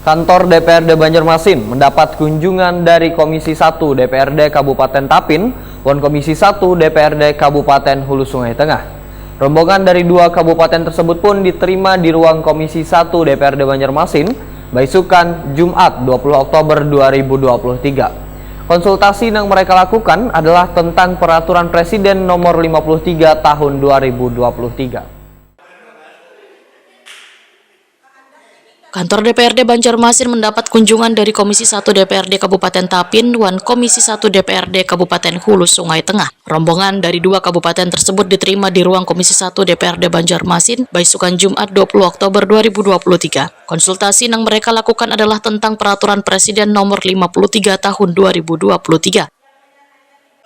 Kantor DPRD Banjarmasin mendapat kunjungan dari Komisi 1 DPRD Kabupaten Tapin dan Komisi 1 DPRD Kabupaten Hulu Sungai Tengah. Rombongan dari dua kabupaten tersebut pun diterima di ruang Komisi 1 DPRD Banjarmasin, Baisukan, Jumat 20 Oktober 2023. Konsultasi yang mereka lakukan adalah tentang Peraturan Presiden Nomor 53 Tahun 2023. Kantor DPRD Banjarmasin mendapat kunjungan dari Komisi 1 DPRD Kabupaten Tapin dan Komisi 1 DPRD Kabupaten Hulu Sungai Tengah. Rombongan dari dua kabupaten tersebut diterima di ruang Komisi 1 DPRD Banjarmasin, Baisukan Jumat 20 Oktober 2023. Konsultasi yang mereka lakukan adalah tentang Peraturan Presiden Nomor 53 Tahun 2023.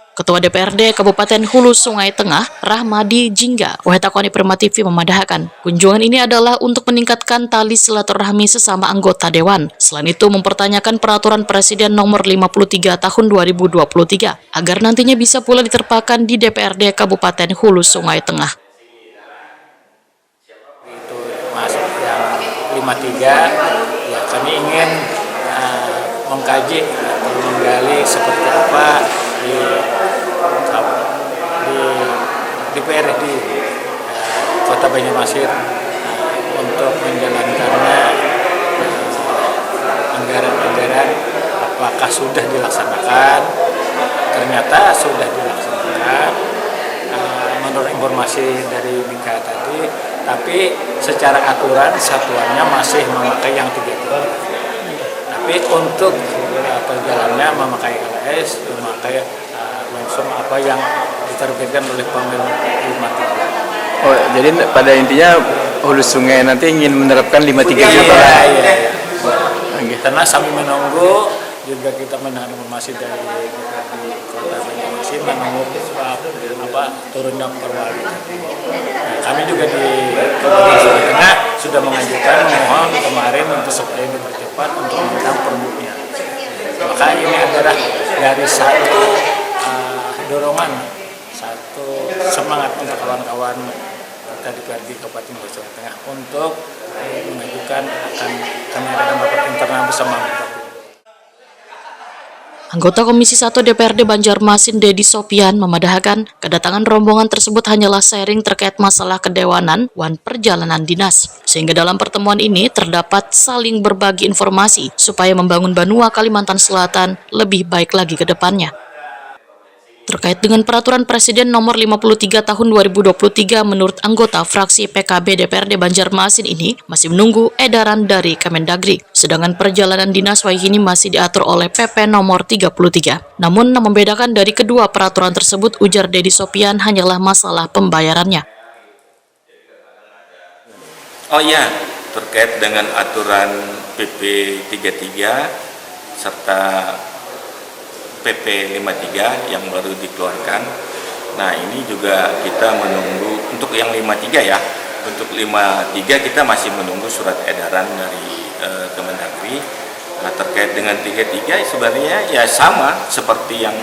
Ketua DPRD Kabupaten Hulu Sungai Tengah, Rahmadi Jingga, Wahetakoni Prima TV memadahkan, kunjungan ini adalah untuk meningkatkan tali silaturahmi sesama anggota Dewan. Selain itu, mempertanyakan Peraturan Presiden Nomor 53 Tahun 2023, agar nantinya bisa pula diterapkan di DPRD Kabupaten Hulu Sungai Tengah. Itu masuk yang 53, ya kami ingin mengkaji atau menggali seperti apa di DPRD Kota Banjarmasin untuk menjalankannya anggaran-anggaran apakah sudah dilaksanakan. Ternyata sudah dilaksanakan menurut informasi dari Bika tadi, tapi secara aturan satuannya masih memakai yang 3. Tapi untuk perjalanannya memakai LS, memakai langsung apa yang diterbitkan oleh Pemda 53. Oh, jadi pada intinya Hulu Sungai nanti ingin menerapkan 53 juga. Iya. Karena sambil menunggu juga kita mendengar informasi dari Kota Banjarmasin menunggu turunnya perwali. Kami juga di Kabupaten Tengah sudah mengajukan memohon kemarin untuk supaya dipercepat untuk meminta perbunya. Maka ini adalah dari satu dorongan, satu semangat untuk kawan-kawan kita di DPRD Kabupaten Hulu Sungai Tengah untuk mengajukan akan kami akan rapat internal bersama Anggota Komisi 1 DPRD Banjarmasin, Dedi Sopian, memadahkan kedatangan rombongan tersebut hanyalah sharing terkait masalah kedewanan dan perjalanan dinas. Sehingga dalam pertemuan ini terdapat saling berbagi informasi supaya membangun Banua Kalimantan Selatan lebih baik lagi ke depannya. Terkait dengan Peraturan Presiden Nomor 53 Tahun 2023, menurut anggota fraksi PKB DPRD Banjarmasin ini masih menunggu edaran dari Kemendagri. Sedangkan perjalanan dinas ini masih diatur oleh PP Nomor 33. Namun yang membedakan dari kedua peraturan tersebut, ujar Dedi Sopian, hanyalah masalah pembayarannya. Oh iya, terkait dengan aturan PP 33 serta PP 53 yang baru dikeluarkan. Nah, ini juga kita menunggu untuk yang 53 ya. Untuk 53 kita masih menunggu surat edaran dari Kemendagri. Nah, terkait dengan 33 sebenarnya ya sama seperti yang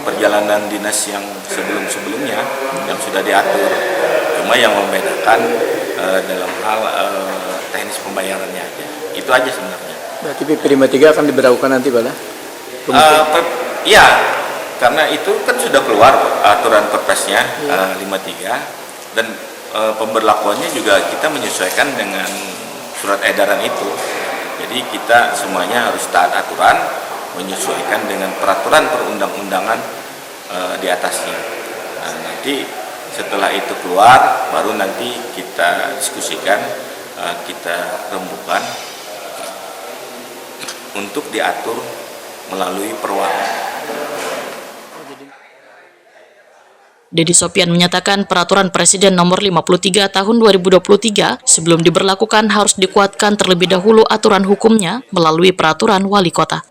perjalanan dinas yang sebelum-sebelumnya yang sudah diatur. Cuma yang membedakan dalam hal teknis pembayarannya aja. Itu aja sebenarnya. Berarti PP 53 akan diberlakukan nanti, Bala? Iya, karena itu kan sudah keluar aturan perpresnya 53 dan pemberlakuannya juga kita menyesuaikan dengan surat edaran itu. Jadi kita semuanya harus taat aturan, menyesuaikan dengan peraturan perundang-undangan di atasnya. Nah, nanti setelah itu keluar, baru nanti kita diskusikan, kita rembukan untuk diatur melalui perwali. Dedi Sopian menyatakan Peraturan Presiden Nomor 53 Tahun 2023 sebelum diberlakukan harus dikuatkan terlebih dahulu aturan hukumnya melalui Peraturan Wali Kota.